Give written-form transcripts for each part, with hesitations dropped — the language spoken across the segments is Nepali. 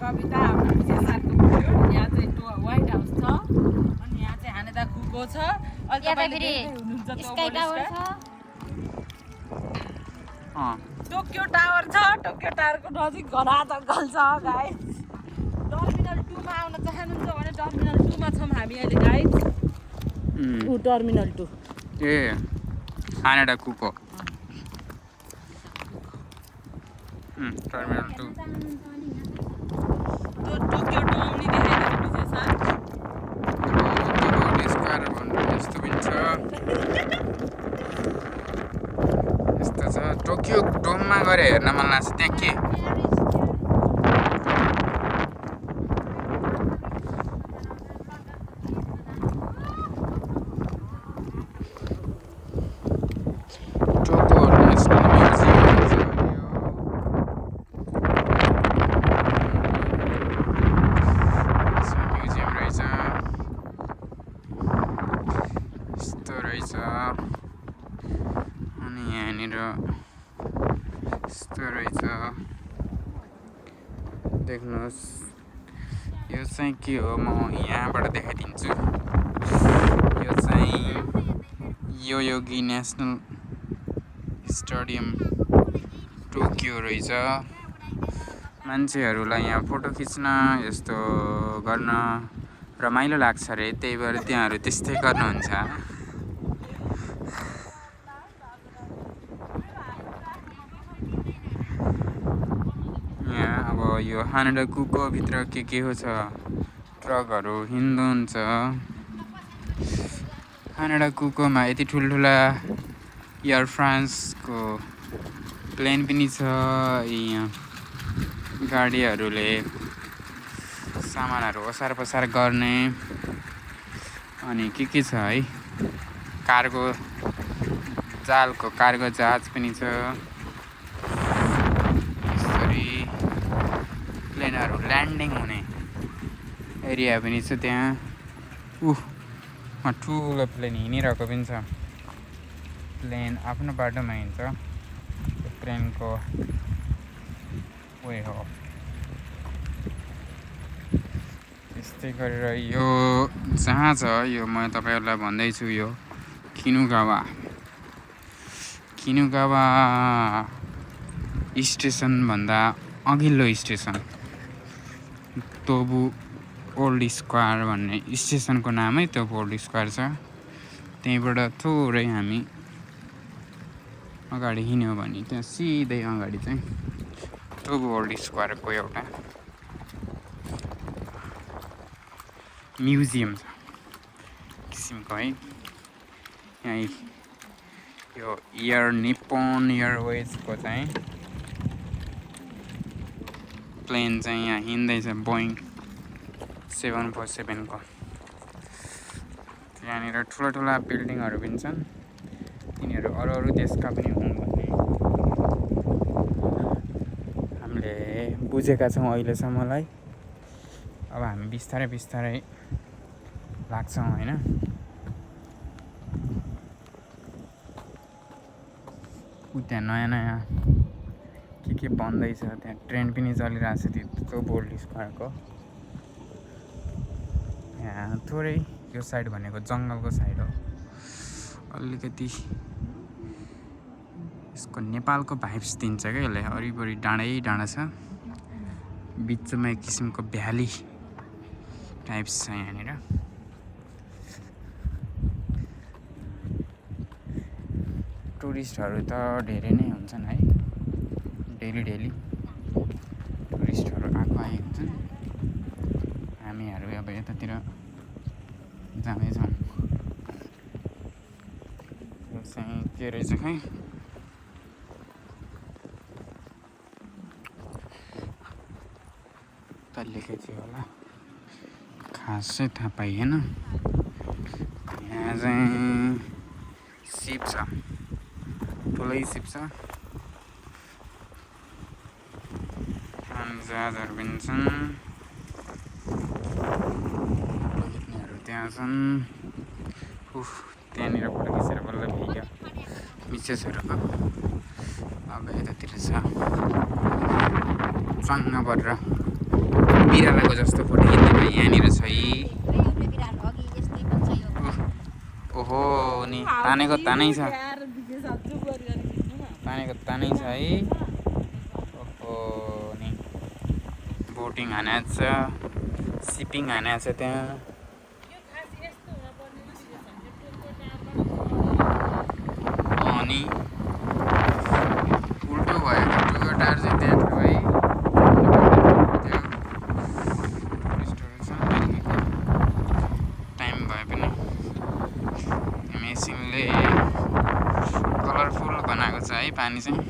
कविता हाम्रो विशेष साथको भिडियो यहाँ चाहिँ व्हाइट हाउस छ अनि यहाँ चाहिँ हानेदा कुको छ अनि तपाईले हुनुहुन्छ स्काई टावर छ टोकियो टावर छ टोकियो टावरको नजिक घना जङ्गल छ गाइस टर्मिनल 2 मा आउन चाहनुहुन्छ भने टर्मिनल 2 मा छौं हामी अहिले गाइस टर्मिनल 2 ए हानेडा कुको टर्मिनल 2 टोकियो टाउन नि देखाइदिनु विशेष सर स्क्वायर भन्नु यस्तो पनि छ यस्तो छ टोकियो डोममा गएर हेर्न मन लाग्छ त्यहाँ के अनि यहाँनिर यस्तो रहेछ देख्नुहोस् यो चाहिँ के हो म यहाँबाट देखाइदिन्छु यो चाहिँ योयोगी नेसनल स्टेडियम टोकियो रहेछ मान्छेहरूलाई यहाँ फोटो खिच्न यस्तो गर्न रमाइलो लाग्छ रे त्यही भएर त्यहाँहरू त्यस्तै गर्नुहुन्छ यो हानेडा कुको भित्र के हो छ ट्रकहरू हिँड्नुहुन्छ हानेडा कुकोमा यति ठुल्ठुला एयर फ्रान्सको प्लेन पनि छ यहाँ गाडीहरूले सामानहरू ओसार पसार गर्ने अनि के छ है कार्गो जालको कार्गो जहाज पनि छ प्लेनहरू ल्यान्डिङ हुने एरिया पनि छ त्यहाँ ठुलो प्लेन हिँडिरहेको पनि छ प्लेन आफ्नो बाटोमा हिँड्छ प्लेनको वे हो त्यस्तै गरेर यो जहाँ छ यो म तपाईँहरूलाई भन्दैछु यो किनुगावा स्टेसनभन्दा अघिल्लो स्टेसन तोबु ओल्ड स्क्वायर भन्ने स्टेसनको नामै तोबु ओल्ड स्क्वायर छ त्यहीँबाट थोरै हामी अगाडि हिँड्यो भने त्यहाँ सिधै अगाडि चाहिँ तोबु ओल्ड स्क्वायरको एउटा म्युजियम छ किसिमको है यहाँ यो निप्पोन एयरवेजको चाहिँ प्लेन चाहिँ यहाँ हिँड्दैछ बोइङ 747 को यहाँनिर ठुला बिल्डिङहरू पनि छन् तिनीहरू अरू देशका पनि हुन् भन्ने हामीले बुझेका छौँ अहिलेसम्मलाई अब हामी बिस्तारै लाग्छौँ हैन त्यहाँ नयाँ के बन्दैछ त्यहाँ ट्रेन पनि चलिरहेछ त्यो बोल्ड स्क्वायरको यहाँ थोरै यो साइड भनेको जङ्गलको साइड हो अलिकति यसको नेपालको भाइब्स दिन्छ क्या यसले वरिपरि डाँडा छ बिचमा एक किसिमको भ्याली टाइप्स छ यहाँनिर टुरिस्टहरू त धेरै नै हुन्छन् है डेली टुरिस्टहरू आएको हुन्छन् हामीहरू अब यतातिर जाँदैछौँ यो चाहिँ के रहेछ खै त लेखेको थियो होला खासै थाहा पाइएन यहाँ चाहिँ सिप छ ठुलै सिप छ जहाजहरू पनि छन् खिच्नेहरू त्यहाँ छन् त्यहाँनिर फोटो खिचेर बल्ल भ्याइयो मिसेसहरूको अब यतातिर छ चङ्ग परेर बिरालोको जस्तो फोटो खिच्ने भाइ यहाँनिर छ है। ओहो नि तानेको तानै छ, तानेको तानै छ है। ओहो नि बोटिङ हानेको छ, सिपिङ हानेको छ त्यहाँ। अनि उल्टो भयो टोकियो टावर चाहिँ त्यहाँ थियो है। टाइम भए पनि मेसिनले कलरफुल बनाएको छ है पानी चाहिँ।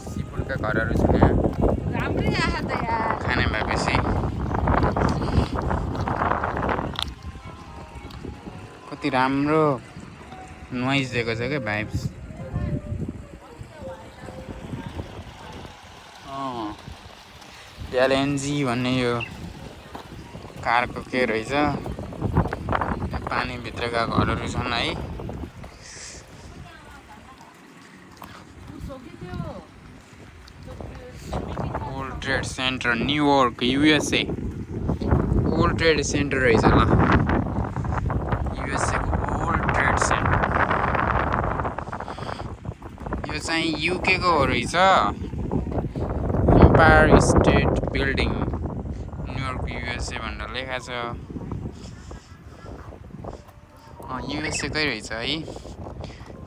सिपुलका घरहरू छन् यहाँ राम्रै आहा त यार। खाने भएपछि। कति राम्रो नोइज दिएको छ क्या भाइब्स। एलएनजी भन्ने यो कारको के रहेछ, पानीभित्रका घरहरू छन् है। World trade centre New York USA. World trade centre रहेछ ल, युएसएको वर्ल्ड ट्रेड सेन्टर। यो चाहिँ युके को रहेछ। Empire state building New York USA भनेर लेखा छ। युएसए कै रहेछ है।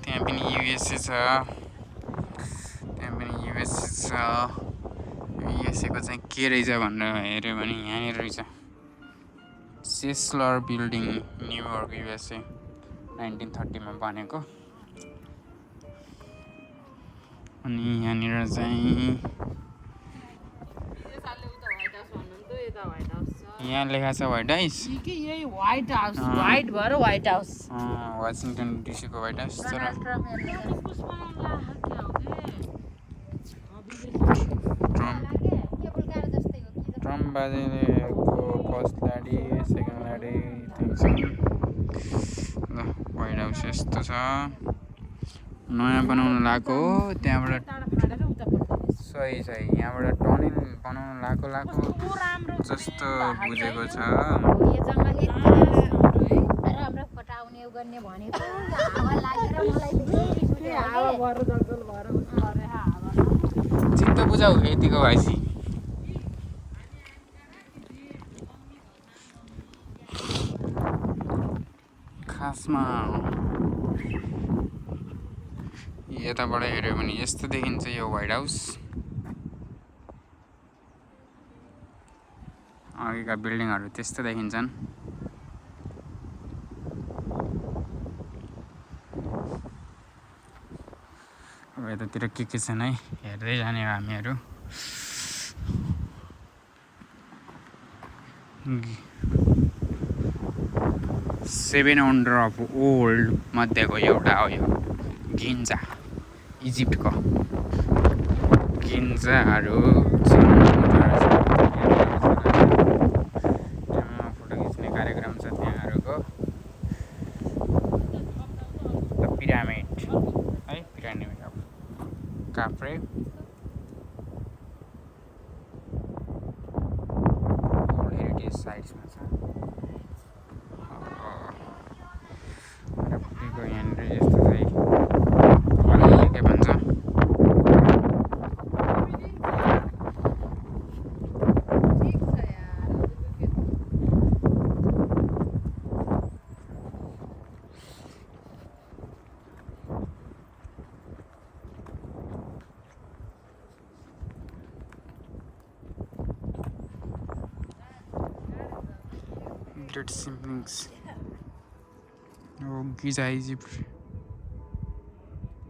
त्यहाँ पनि युएसए छ, त्यहाँ पनि युएसए छ। युएसए को चाहिँ के रहेछ भनेर हेऱ्यो भने यहाँनिर रहेछ, सेस्लर बिल्डिङ न्युयोर्क युएसए 1930 मा बनेको। अनि यहाँनिर चाहिँ यहाँ लेखा छ व्हाइट हाउस। यही व्हाइट हाउस, व्हाइट भएर व्हाइट हाउस। वाशिङटन डिसी को व्हाइट हाउस। तर ट्रम्प बाजेको फर्स्ट ल्याडी सेकेन्ड ल्याडी ल व्हाइट हाउस यस्तो छ। नयाँ बनाउनु लागेको हो त्यहाँबाट। सही सही यहाँबाट टनल बनाउनु लागेको जस्तो बुझेको छ। चित्त बुझाउ यतिको भाइसी। खासमा यताबाट हेऱ्यो भने यस्तो देखिन्छ यो व्हाइट हाउस। अघिका बिल्डिङहरू त्यस्तो देखिन्छन्। अब यतातिर के छन् है हेर्दै जाने हो हामीहरू। सेभेन वन्डर अफ वर्ल्ड मध्येको एउटा हो यो गिन्जा। इजिप्टको गिन्जाहरू फोटो खिच्ने कार्यक्रम छ त्यहाँहरूको। द पिरामिड है, पिरामिड अफ काफ्रे। वर्ल्ड हेरिटेज साइट्समा छ। यहाँनिर यस्तो चाहिँ के भन्छ ग्रेट सिम्लिङ्स हो गिजा इजिप्ट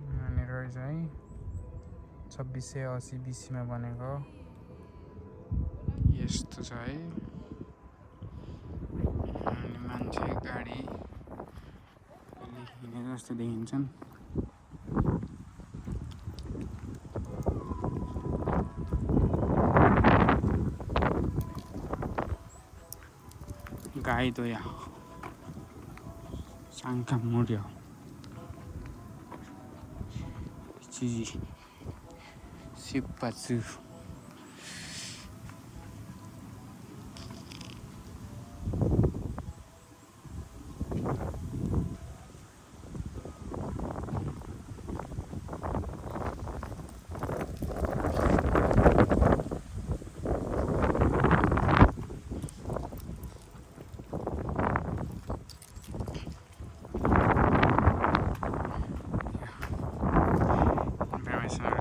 यहाँनिर रहेछ है 2680 BC-मा बनेको यस्तो छ है अनि मान्छे गाडी हिँडे जस्तो देखिन्छन् गाई दोया सांका मुर्यो चिजी सिप्पाचु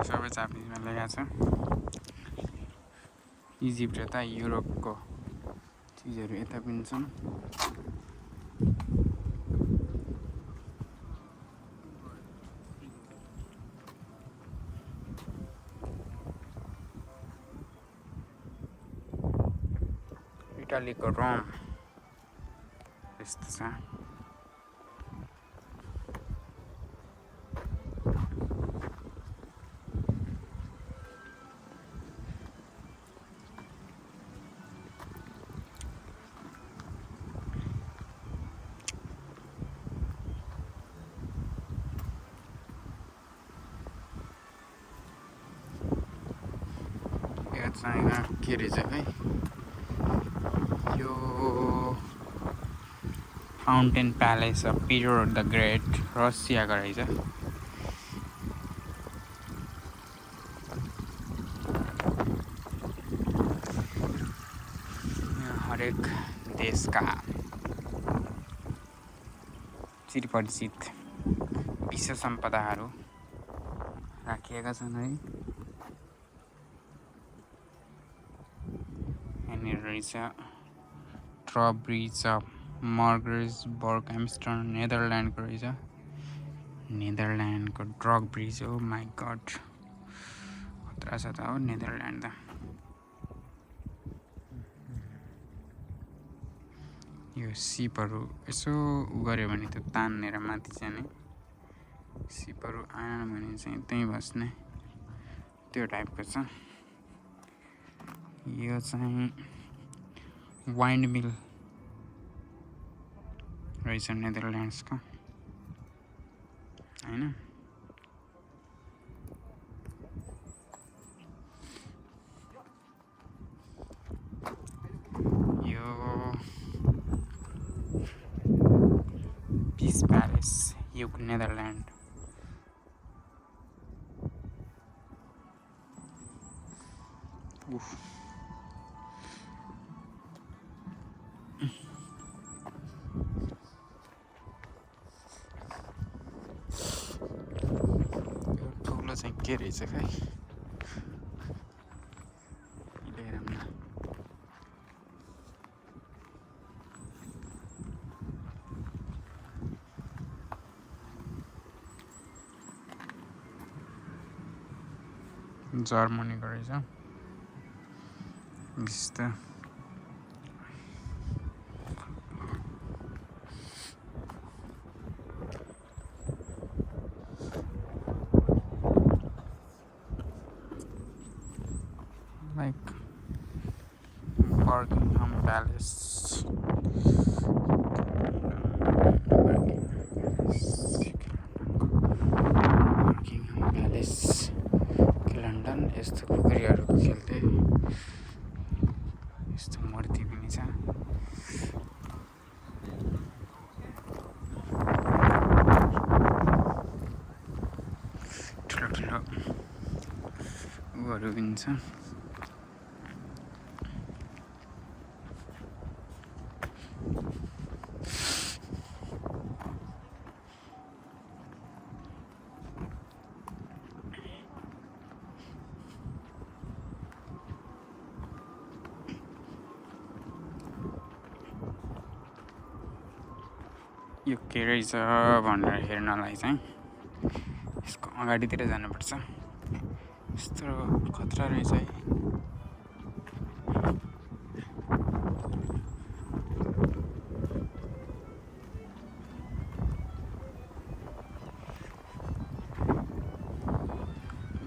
सबै जापानिजमा लेखेको छ इजिप्ट यता युरोपको चिजहरू यता पनि छन् इटालीको रोम यस्तो छ यहाँ के रहेछ है यो fountain palace of Peter the great रसियाको रहेछ हरेक देशका चिरपरिचित विश्व सम्पदाहरू राखिएका छन् है यहाँनिर रहेछ ट्रब्रिज अफ मर्गर्सबर्ग एम्स्टर्डम नेदरल्यान्डको रहेछ नेदरल्यान्डको ड्रग ब्रिज हो माई गड खतरा छ त हो नेदरल्यान्ड त यो सिपहरू यसो गऱ्यो भने त तान्नेर माथि जाने सिपहरू आएन भने चाहिँ त्यहीँ बस्ने त्यो टाइपको छ यो चाहिँ वाइन्ड मिल रहेछ नेदरल्यान्ड्सको हैन यो पिस प्यालेस युक नेदरल्यान्ड उफ चाहिँ के रहेछ खै जर्मनीको रहेछ यस्तो like Buckingham Palace. Buckingham Palace के लन्डन यस्तो खुकुरीहरू खेल्थे यस्तो मूर्ति पनि छ ठुलो ठुलो उहरू पनि छ यो के रहेछ भनेर हेर्नलाई चाहिँ यसको अगाडितिर जानुपर्छ। यस्तो खतरा रहेछ है।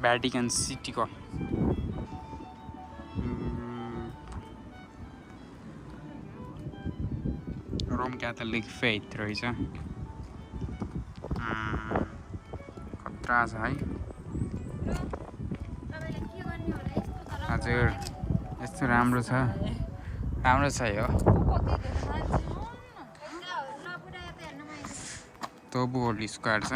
भ्याटिकन सिटीको रोम क्याथोलिक फेथ रहेछ। खतरा छ है। हजुर यस्तो राम्रो छ यो तोबु होल स्क्वायर छ।